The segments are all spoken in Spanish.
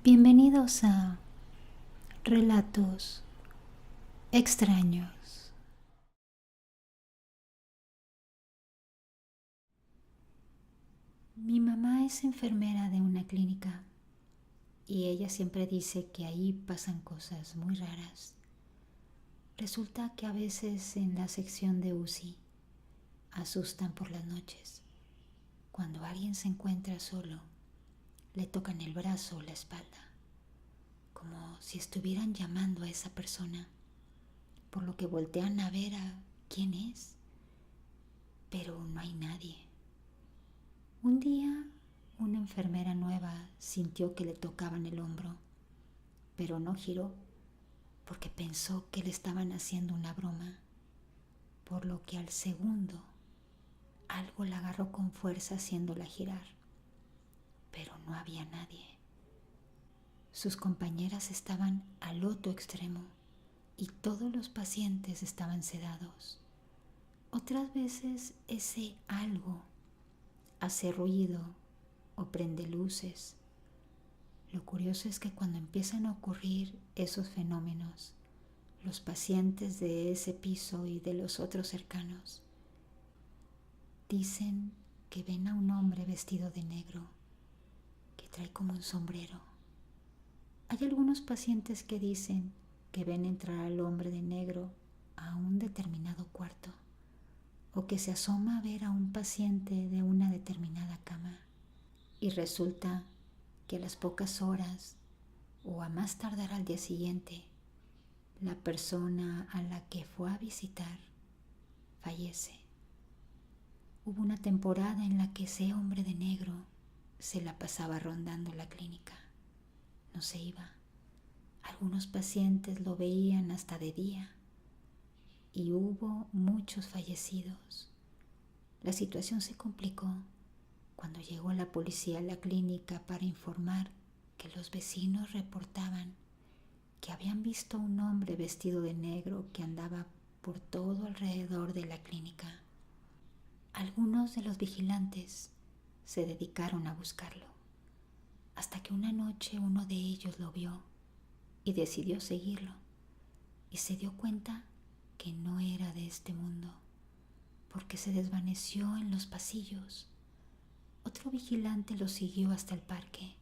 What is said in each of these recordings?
Bienvenidos a Relatos Extraños. Mi mamá es enfermera de una clínica y ella siempre dice que ahí pasan cosas muy raras. Resulta que a veces en la sección de UCI asustan por las noches. Cuando alguien se encuentra solo, le tocan el brazo o la espalda, como si estuvieran llamando a esa persona, por lo que voltean a ver a quién es, pero no hay nadie. Un día, una enfermera nueva sintió que le tocaban el hombro, pero no giró porque pensó que le estaban haciendo una broma, por lo que al segundo algo la agarró con fuerza haciéndola girar, pero no había nadie. Sus compañeras estaban al otro extremo y todos los pacientes estaban sedados. Otras veces ese algo hace ruido o prende luces. Lo curioso es que cuando empiezan a ocurrir esos fenómenos, los pacientes de ese piso y de los otros cercanos dicen que ven a un hombre vestido de negro, que trae como un sombrero. Hay algunos pacientes que dicen que ven entrar al hombre de negro a un determinado cuarto, o que se asoma a ver a un paciente de una determinada cama, y resulta que a las pocas horas o a más tardar al día siguiente, la persona a la que fue a visitar fallece. Hubo una temporada en la que ese hombre de negro se la pasaba rondando la clínica. No se iba. Algunos pacientes lo veían hasta de día y hubo muchos fallecidos. La situación se complicó cuando llegó la policía a la clínica para informar que los vecinos reportaban que habían visto a un hombre vestido de negro que andaba por todo alrededor de la clínica. Algunos de los vigilantes se dedicaron a buscarlo, hasta que una noche uno de ellos lo vio y decidió seguirlo, y se dio cuenta que no era de este mundo, porque se desvaneció en los pasillos. Otro vigilante lo siguió hasta el parque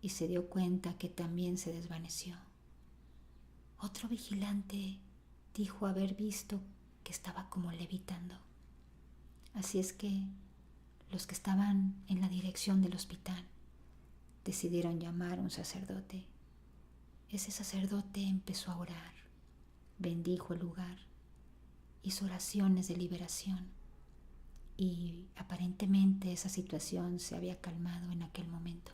y se dio cuenta que también se desvaneció. Otro vigilante dijo haber visto que estaba como levitando. Así es que los que estaban en la dirección del hospital decidieron llamar a un sacerdote. Ese sacerdote empezó a orar, bendijo el lugar, hizo oraciones de liberación y aparentemente esa situación se había calmado en aquel momento.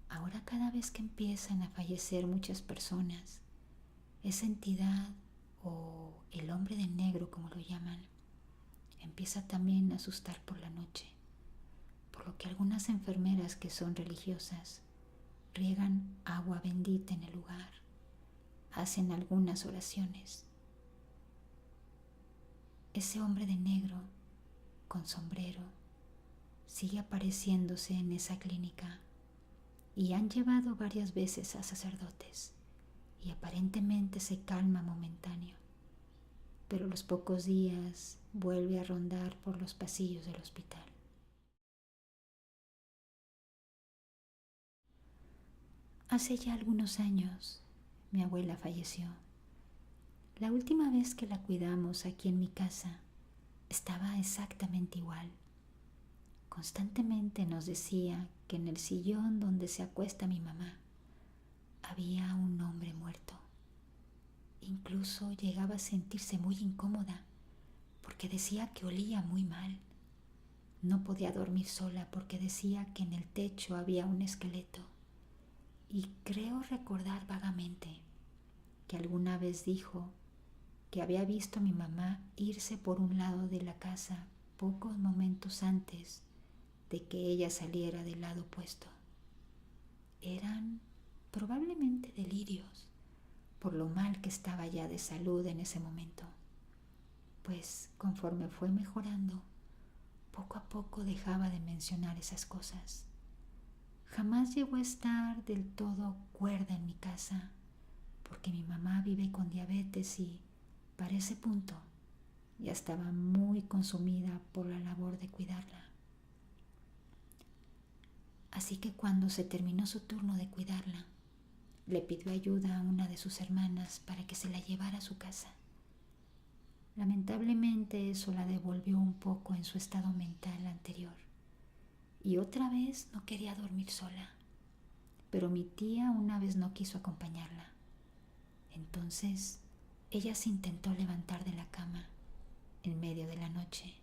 Ahora cada vez que empiezan a fallecer muchas personas, esa entidad o el hombre de negro, como lo llaman, empieza también a asustar por la noche, por lo que algunas enfermeras que son religiosas riegan agua bendita en el lugar, hacen algunas oraciones. Ese hombre de negro con sombrero sigue apareciéndose en esa clínica y han llevado varias veces a sacerdotes y aparentemente se calma momentáneo, pero a los pocos días vuelve a rondar por los pasillos del hospital. Hace ya algunos años mi abuela falleció. La última vez que la cuidamos aquí en mi casa estaba exactamente igual. Constantemente nos decía que en el sillón donde se acuesta mi mamá había un hombre muerto. Incluso llegaba a sentirse muy incómoda porque decía que olía muy mal. No podía dormir sola porque decía que en el techo había un esqueleto. Y creo recordar vagamente que alguna vez dijo que había visto a mi mamá irse por un lado de la casa pocos momentos antes de que ella saliera del lado opuesto. Eran probablemente delirios por lo mal que estaba ya de salud en ese momento, pues conforme fue mejorando, poco a poco dejaba de mencionar esas cosas. Jamás llegó a estar del todo cuerda en mi casa, porque mi mamá vive con diabetes y, para ese punto, ya estaba muy consumida por la labor de cuidarla. Así que cuando se terminó su turno de cuidarla, le pidió ayuda a una de sus hermanas para que se la llevara a su casa. Lamentablemente eso la devolvió un poco en su estado mental anterior y otra vez no quería dormir sola, pero mi tía una vez no quiso acompañarla. Entonces ella se intentó levantar de la cama en medio de la noche,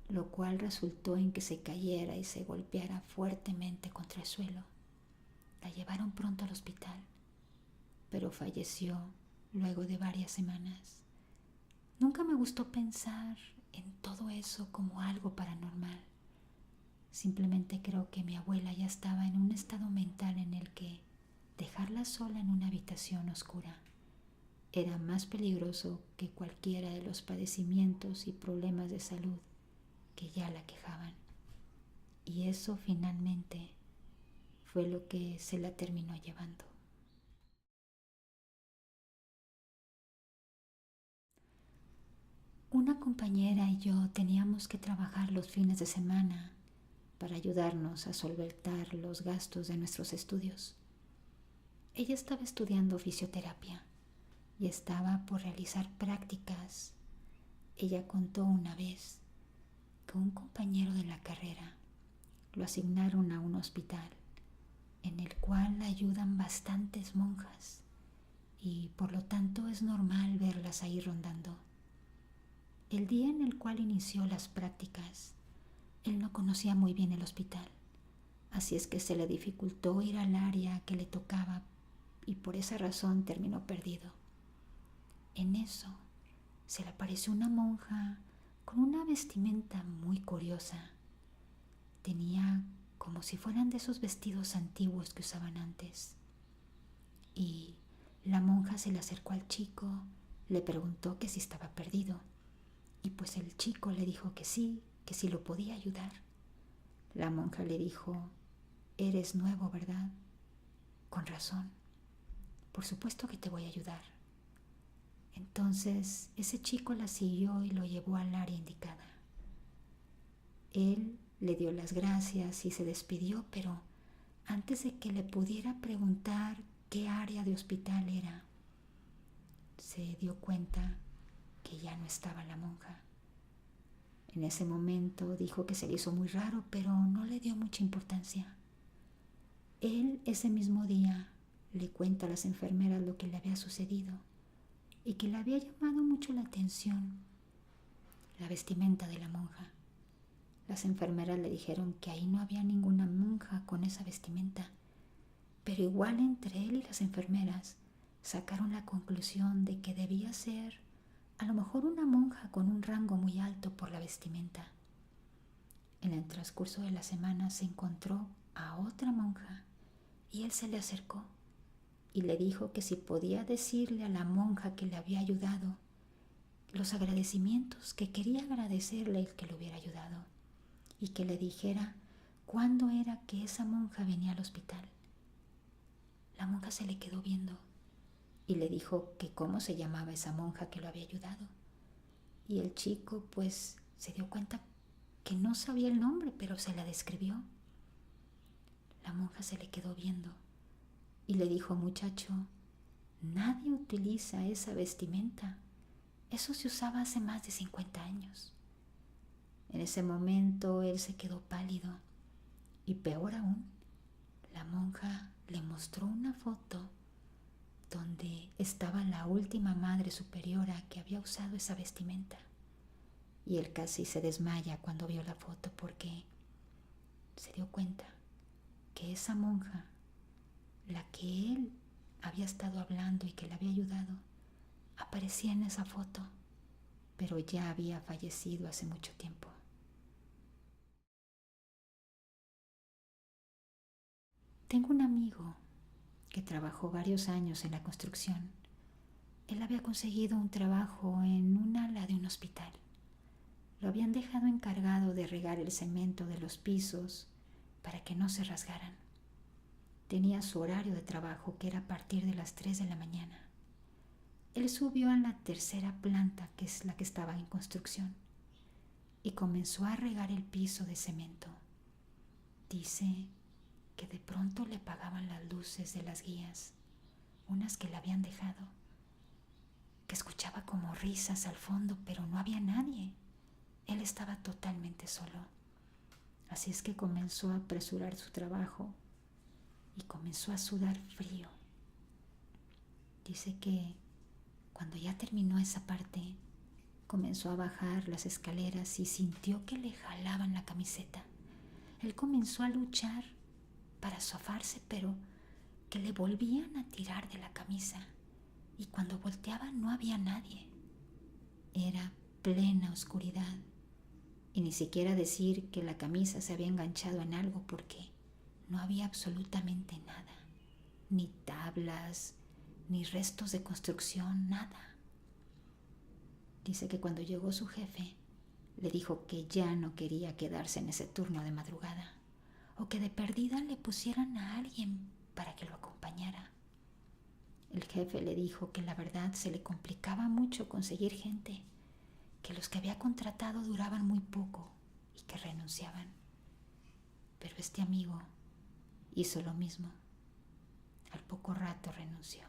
lo cual resultó en que se cayera y se golpeara fuertemente contra el suelo. La llevaron pronto al hospital, pero falleció luego de varias semanas. Nunca me gustó pensar en todo eso como algo paranormal. Simplemente creo que mi abuela ya estaba en un estado mental en el que dejarla sola en una habitación oscura era más peligroso que cualquiera de los padecimientos y problemas de salud que ya la quejaban. Y eso finalmente fue lo que se la terminó llevando. Una compañera y yo teníamos que trabajar los fines de semana para ayudarnos a solventar los gastos de nuestros estudios. Ella estaba estudiando fisioterapia y estaba por realizar prácticas. Ella contó una vez que un compañero de la carrera lo asignaron a un hospital en el cual ayudan bastantes monjas y por lo tanto es normal verlas ahí rondando. El día en el cual inició las prácticas, él no conocía muy bien el hospital, así es que se le dificultó ir al área que le tocaba y por esa razón terminó perdido. En eso se le apareció una monja con una vestimenta muy curiosa. Tenía como si fueran de esos vestidos antiguos que usaban antes. Y la monja se le acercó al chico, le preguntó que si estaba perdido. Y pues el chico le dijo que sí lo podía ayudar. La monja le dijo: eres nuevo, ¿verdad? Con razón. Por supuesto que te voy a ayudar. Entonces ese chico la siguió y lo llevó al área indicada. Él le dio las gracias y se despidió, pero antes de que le pudiera preguntar qué área de hospital era, se dio cuenta que ya no estaba la monja. En ese momento dijo que se le hizo muy raro, pero no le dio mucha importancia. Él ese mismo día le cuenta a las enfermeras lo que le había sucedido y que le había llamado mucho la atención la vestimenta de la monja. Las enfermeras le dijeron que ahí no había ninguna monja con esa vestimenta, pero igual entre él y las enfermeras sacaron la conclusión de que debía ser a lo mejor una monja con un rango muy alto por la vestimenta. En el transcurso de la semana se encontró a otra monja y él se le acercó y le dijo que si podía decirle a la monja que le había ayudado los agradecimientos, que quería agradecerle el que le hubiera ayudado y que le dijera cuándo era que esa monja venía al hospital. La monja se le quedó viendo y le dijo que cómo se llamaba esa monja que lo había ayudado. Y el chico pues se dio cuenta que no sabía el nombre, pero se la describió. La monja se le quedó viendo y le dijo: muchacho, nadie utiliza esa vestimenta. Eso se usaba hace más de 50 años. En ese momento él se quedó pálido y peor aún, la monja le mostró una foto donde estaba la última madre superiora que había usado esa vestimenta. Y él casi se desmaya cuando vio la foto porque se dio cuenta que esa monja, la que él había estado hablando y que le había ayudado, aparecía en esa foto, pero ya había fallecido hace mucho tiempo. Tengo un amigo que trabajó varios años en la construcción. Él había conseguido un trabajo en un ala de un hospital. Lo habían dejado encargado de regar el cemento de los pisos para que no se rasgaran. tenía su horario de trabajo, que era a partir de las 3 de la mañana. Él subió a la tercera planta, que es la que estaba en construcción, y comenzó a regar el piso de cemento. Dice que de pronto le apagaban las luces de las guías, unas que le habían dejado, que escuchaba como risas al fondo, pero no había nadie. Él estaba totalmente solo. Así es que comenzó a apresurar su trabajo y comenzó a sudar frío. Dice que cuando ya terminó esa parte, comenzó a bajar las escaleras y sintió que le jalaban la camiseta. Él comenzó a luchar para zafarse, pero que le volvían a tirar de la camisa, y cuando volteaba no había nadie. Era plena oscuridad, y ni siquiera decir que la camisa se había enganchado en algo, porque no había absolutamente nada, ni tablas, ni restos de construcción, nada. Dice que cuando llegó su jefe, le dijo que ya no quería quedarse en ese turno de madrugada, o que de perdida le pusieran a alguien para que lo acompañara. El jefe le dijo que la verdad se le complicaba mucho conseguir gente, que los que había contratado duraban muy poco y que renunciaban. Pero este amigo hizo lo mismo. Al poco rato renunció.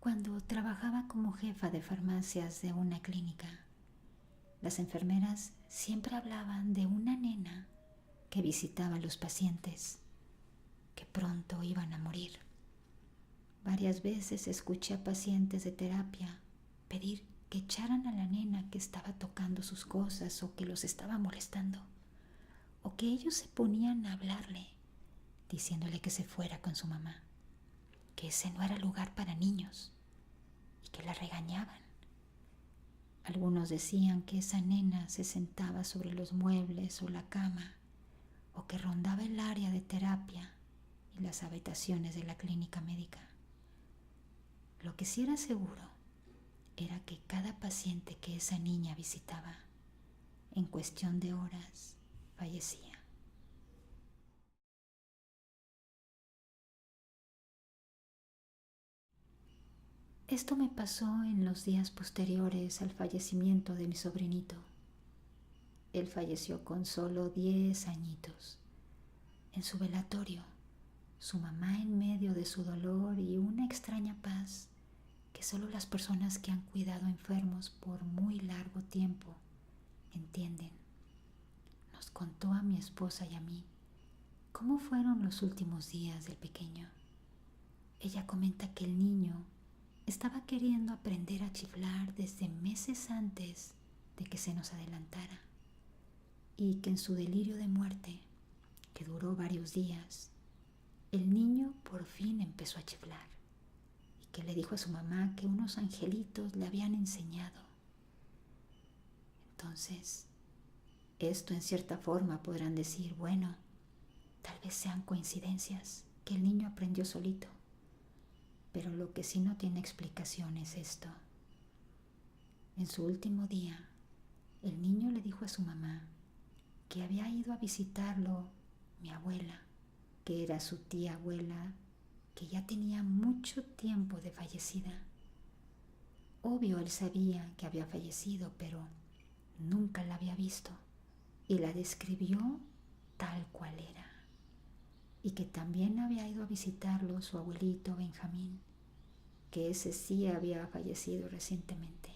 Cuando trabajaba como jefa de farmacias de una clínica, las enfermeras siempre hablaban de una nena que visitaba a los pacientes, que pronto iban a morir. Varias veces escuché a pacientes de terapia pedir que echaran a la nena que estaba tocando sus cosas o que los estaba molestando, o que ellos se ponían a hablarle, diciéndole que se fuera con su mamá, que ese no era lugar para niños, y que la regañaban. Algunos decían que esa nena se sentaba sobre los muebles o la cama, o que rondaba el área de terapia y las habitaciones de la clínica médica. Lo que sí era seguro era que cada paciente que esa niña visitaba, en cuestión de horas, fallecía. Esto me pasó en los días posteriores al fallecimiento de mi sobrinito. Él falleció con solo 10 añitos. En su velatorio, su mamá en medio de su dolor y una extraña paz que solo las personas que han cuidado enfermos por muy largo tiempo entienden, nos contó a mi esposa y a mí cómo fueron los últimos días del pequeño. Ella comenta que el niño estaba queriendo aprender a chiflar desde meses antes de que se nos adelantara, y que en su delirio de muerte, que duró varios días, el niño por fin empezó a chiflar, y que le dijo a su mamá que unos angelitos le habían enseñado. Entonces, esto en cierta forma podrán decir, bueno, tal vez sean coincidencias, que el niño aprendió solito. Pero lo que sí no tiene explicación es esto. En su último día, el niño le dijo a su mamá que había ido a visitarlo mi abuela, que era su tía abuela, que ya tenía mucho tiempo de fallecida. Obvio, él sabía que había fallecido, pero nunca la había visto, y la describió tal cual era. Y que también había ido a visitarlo su abuelito Benjamín, que ese sí había fallecido recientemente.